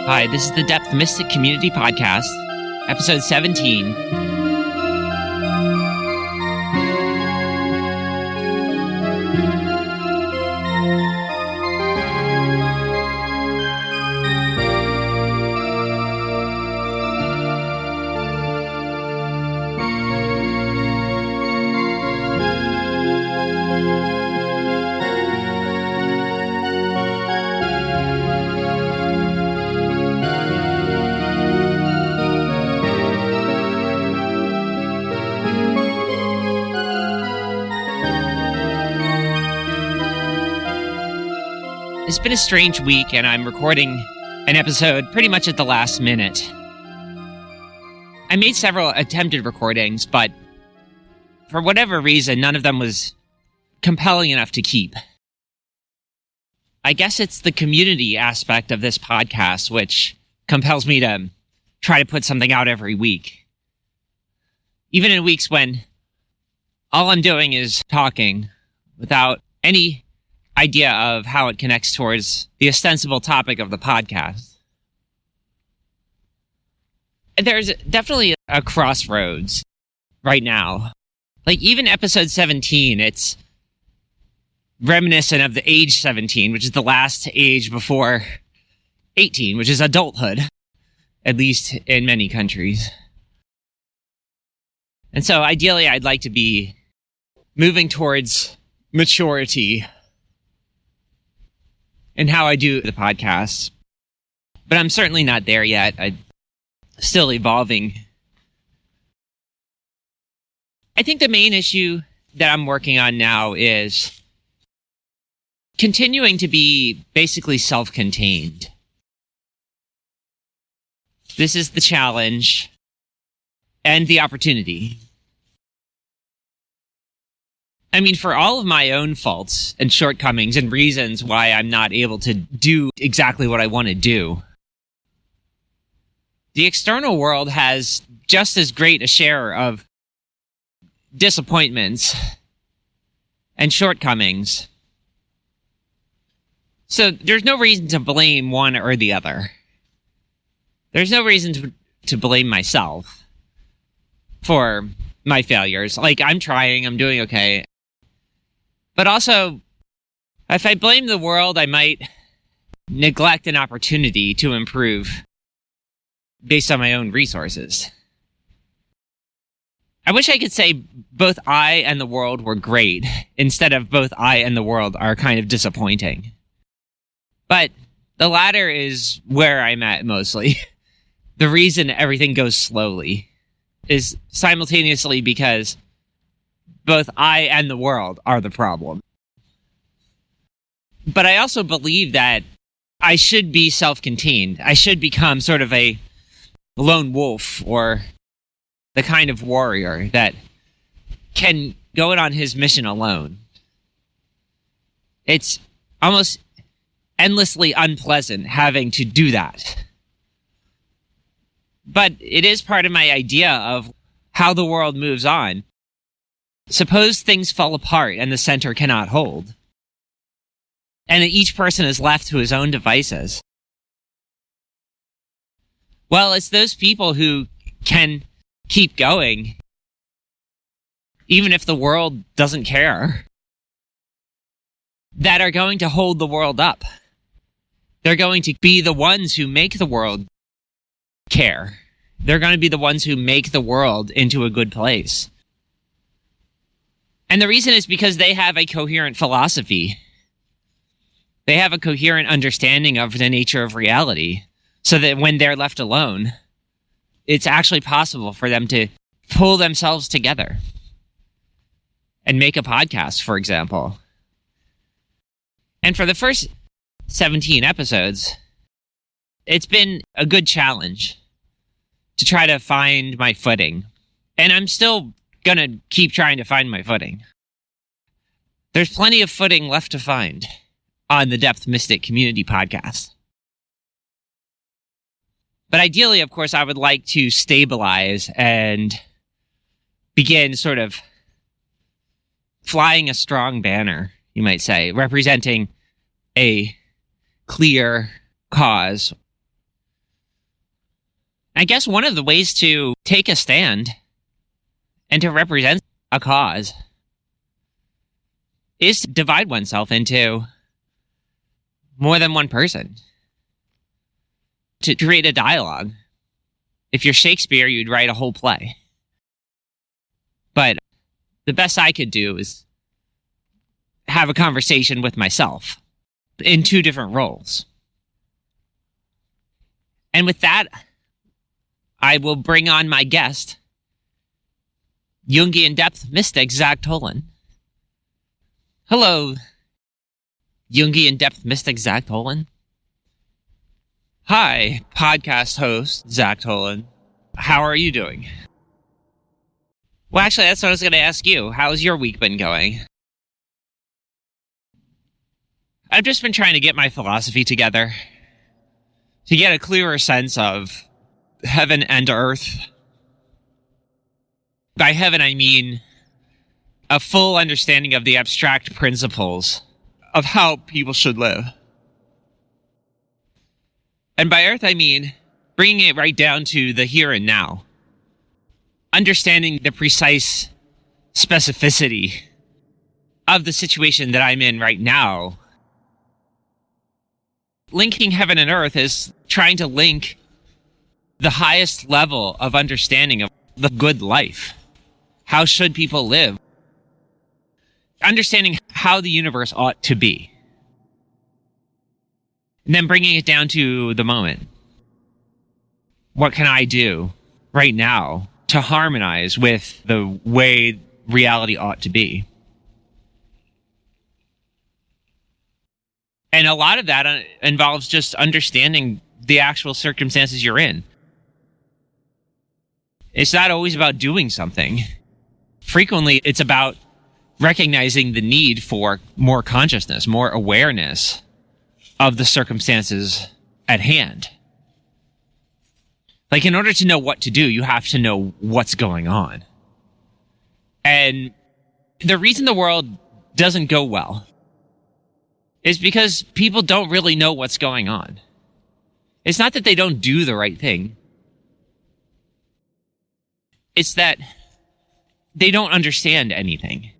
Hi, this is the Depth Mystic Community Podcast, episode 17. It's been a strange week, and I'm recording an episode pretty much at the last minute. I made several attempted recordings, but for whatever reason, none of them was compelling enough to keep. I guess it's the community aspect of this podcast which compels me to try to put something out every week. Even in weeks when all I'm doing is talking without any idea of how it connects towards the ostensible topic of the podcast. There's definitely a crossroads right now. Like, even episode 17, it's reminiscent of the age 17, which is the last age before 18, which is adulthood, at least in many countries. And so ideally, I'd like to be moving towards maturity in how I do the podcast. But I'm certainly not there yet. I'm still evolving. I think the main issue that I'm working on now is continuing to be basically self-contained. This is the challenge and the opportunity. I mean, for all of my own faults and shortcomings and reasons why I'm not able to do exactly what I want to do, the external world has just as great a share of disappointments and shortcomings. So there's no reason to blame one or the other. There's no reason to blame myself for my failures. Like, I'm trying, I'm doing okay. But also, if I blame the world, I might neglect an opportunity to improve based on my own resources. I wish I could say both I and the world were great, instead of both I and the world are kind of disappointing. But the latter is where I'm at mostly. The reason everything goes slowly is simultaneously because both I and the world are the problem. But I also believe that I should be self-contained. I should become sort of a lone wolf, or the kind of warrior that can go on his mission alone. It's almost endlessly unpleasant having to do that. But it is part of my idea of how the world moves on. Suppose things fall apart and the center cannot hold, and each person is left to his own devices. Well, it's those people who can keep going, even if the world doesn't care, that are going to hold the world up. They're going to be the ones who make the world care. They're going to be the ones who make the world into a good place. And the reason is because they have a coherent philosophy. They have a coherent understanding of the nature of reality, so that when they're left alone, it's actually possible for them to pull themselves together and make a podcast, for example. And for the first 17 episodes, it's been a good challenge to try to find my footing. And I'm still gonna keep trying to find my footing. There's plenty of footing left to find on the Depth Mystic Community Podcast. But ideally, of course, I would like to stabilize and begin sort of flying a strong banner, you might say, representing a clear cause I guess one of the ways to take a stand and to represent a cause is to divide oneself into more than one person, to create a dialogue. If you're Shakespeare, you'd write a whole play. But the best I could do is have a conversation with myself in two different roles. And with that, I will bring on my guest, Jungian depth mystic Zach Tolan. Hello, Jungian depth mystic Zach Tolan. Hi, podcast host Zach Tolan. How are you doing? Well, actually, that's what I was going to ask you. How's your week been going? I've just been trying to get my philosophy together to get a clearer sense of heaven and earth. By heaven, I mean a full understanding of the abstract principles of how people should live. And by earth, I mean bringing it right down to the here and now. Understanding the precise specificity of the situation that I'm in right now. Linking heaven and earth is trying to link the highest level of understanding of the good life. How should people live? Understanding how the universe ought to be. And then bringing it down to the moment. What can I do right now to harmonize with the way reality ought to be? And a lot of that involves just understanding the actual circumstances you're in. It's not always about doing something. Frequently, it's about recognizing the need for more consciousness, more awareness of the circumstances at hand. Like, in order to know what to do, you have to know what's going on. And the reason the world doesn't go well is because people don't really know what's going on. It's not that they don't do the right thing. It's that they don't understand anything.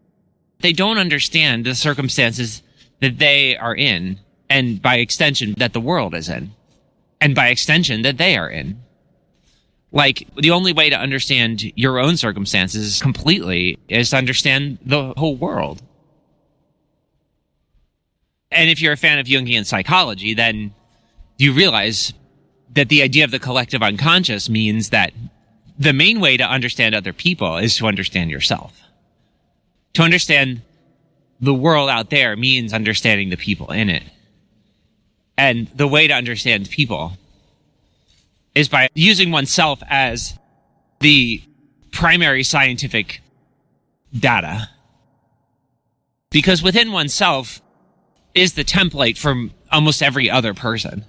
They don't understand the circumstances that they are in, and by extension, that the world is in, and by extension, that they are in. Like, the only way to understand your own circumstances completely is to understand the whole world. And if you're a fan of Jungian psychology, then you realize that the idea of the collective unconscious means that the main way to understand other people is to understand yourself. To understand the world out there means understanding the people in it. And the way to understand people is by using oneself as the primary scientific data. Because within oneself is the template for almost every other person.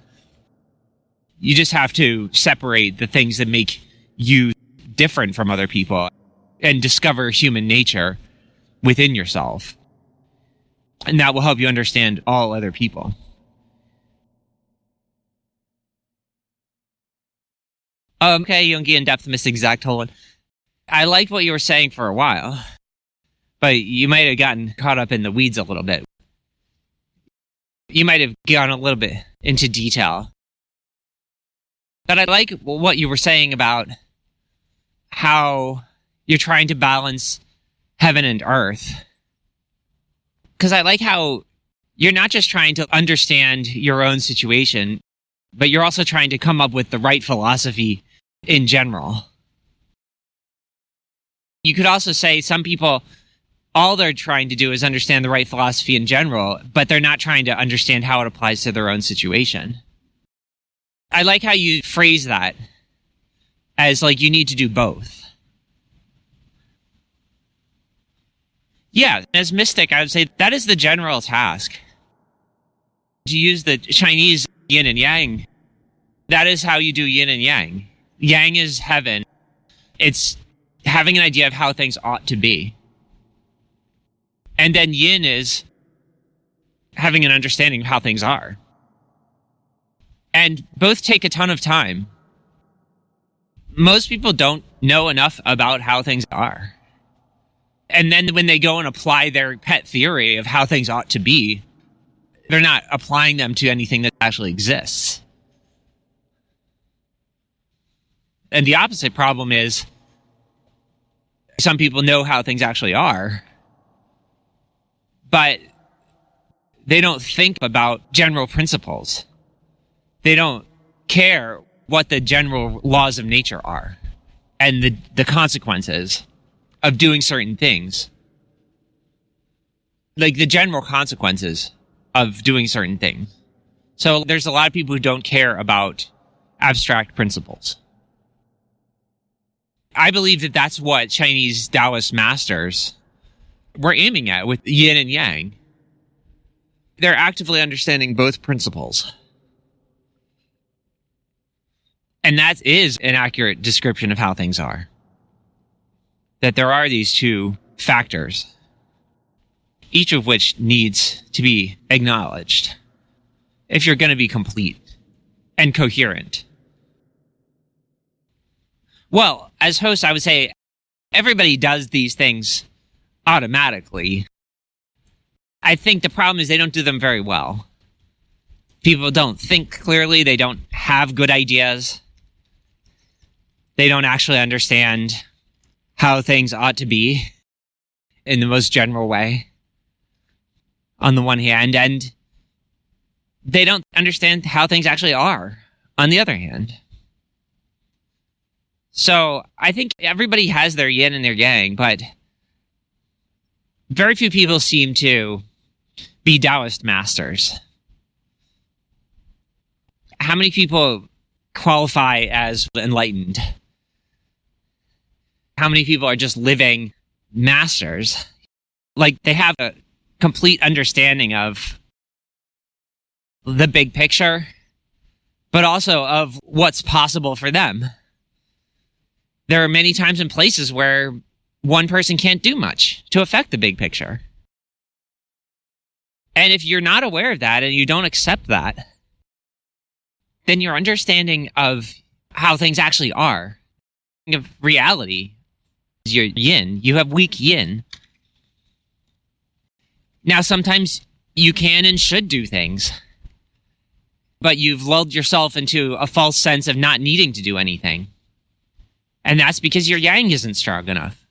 You just have to separate the things that make you different from other people and discover human nature within yourself. And that will help you understand all other people. Okay, Jungian depth mystic Zach Tolan. I liked what you were saying for a while, but you might have gotten caught up in the weeds a little bit. You might have gone a little bit into detail. But I like what you were saying about how you're trying to balance heaven and earth. Because I like how you're not just trying to understand your own situation, but you're also trying to come up with the right philosophy in general. You could also say some people, all they're trying to do is understand the right philosophy in general, but they're not trying to understand how it applies to their own situation. I like how you phrase that as like you need to do both. Yeah, as mystic, I would say that is the general task. To use the Chinese yin and yang, that is how you do yin and yang. Yang is heaven. It's having an idea of how things ought to be. And then yin is having an understanding of how things are. And both take a ton of time. most people don't know enough about how things are. And then when they go and apply their pet theory of how things ought to be, they're not applying them to anything that actually exists. And the opposite problem is some people know how things actually are, but they don't think about general principles. They don't care what the general laws of nature are and the consequences of doing certain things. Like the general consequences of doing certain things. So there's a lot of people who don't care about abstract principles. I believe that that's what Chinese Taoist masters were aiming at with yin and yang. They're actively understanding both principles. And that is an accurate description of how things are. That there are these two factors, each of which needs to be acknowledged if you're going to be complete and coherent. Well, as host, I would say everybody does these things automatically. I think the problem is they don't do them very well. People don't think clearly. They don't have good ideas. They don't actually understand how things ought to be in the most general way, on the one hand, and they don't understand how things actually are, on the other hand. So I think everybody has their yin and their yang, but very few people seem to be Taoist masters. How many people qualify as enlightened? How many people are just living masters? Like they have a complete understanding of the big picture, but also of what's possible for them. There are many times and places where one person can't do much to affect the big picture. And if you're not aware of that and you don't accept that, then your understanding of how things actually are, of reality, is your yin. You have weak yin. Now, sometimes you can and should do things, but you've lulled yourself into a false sense of not needing to do anything. And that's because your yang isn't strong enough.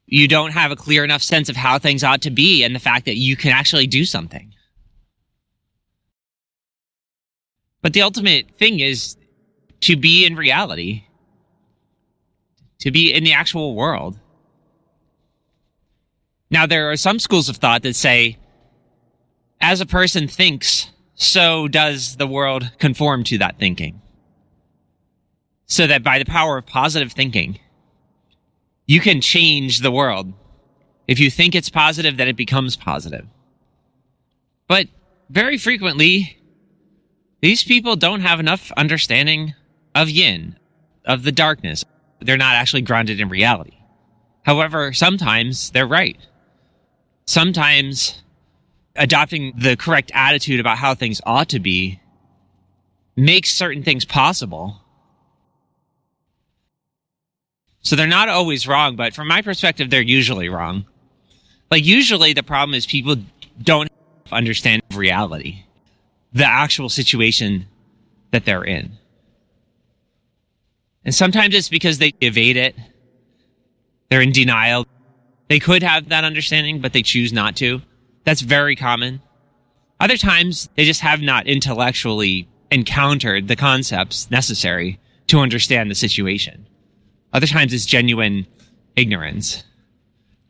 You don't have a clear enough sense of how things ought to be and the fact that you can actually do something. But the ultimate thing is to be in reality, to be in the actual world. Now, there are some schools of thought that say, as a person thinks, so does the world conform to that thinking. So that by the power of positive thinking, you can change the world. If you think it's positive, then it becomes positive. But very frequently, these people don't have enough understanding of yin, of the darkness. They're not actually grounded in reality. However, sometimes they're right. Sometimes adopting the correct attitude about how things ought to be makes certain things possible. So they're not always wrong, but from my perspective, they're usually wrong. Like, usually the problem is people don't understand reality, the actual situation that they're in. And sometimes it's because they evade it. They're in denial. They could have that understanding, but they choose not to. That's very common. Other times, they just have not intellectually encountered the concepts necessary to understand the situation. Other times, it's genuine ignorance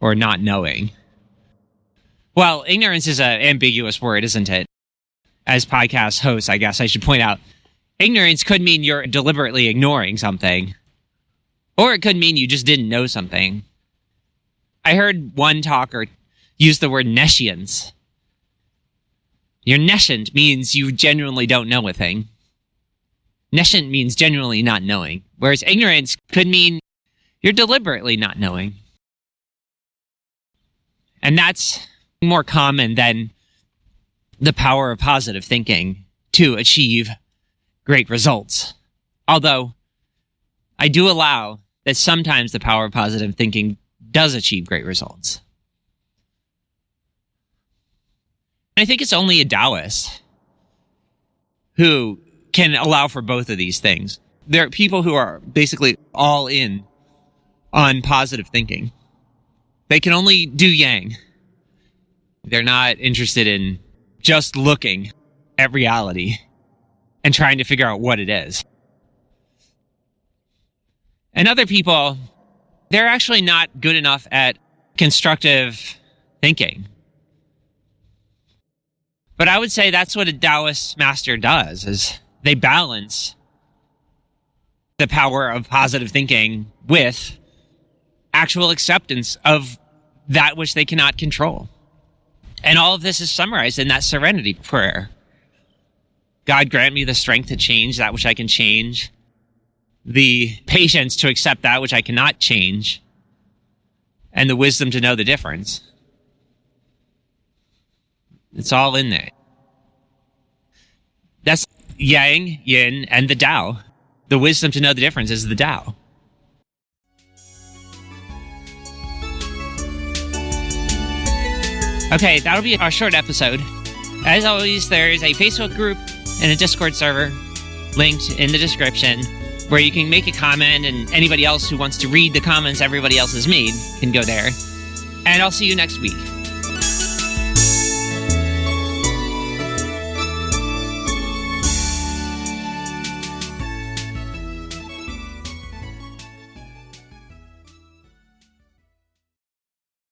or not knowing. Well, ignorance is an ambiguous word, isn't it? As podcast host, I guess I should point out, ignorance could mean you're deliberately ignoring something, or it could mean you just didn't know something. I heard one talker use the word nescience. You're nescient means you genuinely don't know a thing. Nescient means genuinely not knowing, whereas ignorance could mean you're deliberately not knowing. And that's more common than the power of positive thinking to achieve great results. Although I do allow that sometimes the power of positive thinking does achieve great results. I think it's only a Taoist who can allow for both of these things. There are people who are basically all in on positive thinking. They can only do yang. They're not interested in just looking at reality and trying to figure out what it is. And other people, they're actually not good enough at constructive thinking. But I would say that's what a Taoist master does, is they balance the power of positive thinking with actual acceptance of that which they cannot control. And all of this is summarized in that serenity prayer. God, grant me the strength to change that which I can change, the patience to accept that which I cannot change, and the wisdom to know the difference. It's all in there. That's yang, yin, and the Tao. The wisdom to know the difference is the Tao. Okay, that'll be our short episode. As always, there is a Facebook group and a Discord server linked in the description where you can make a comment, and anybody else who wants to read the comments everybody else has made can go there. And I'll see you next week.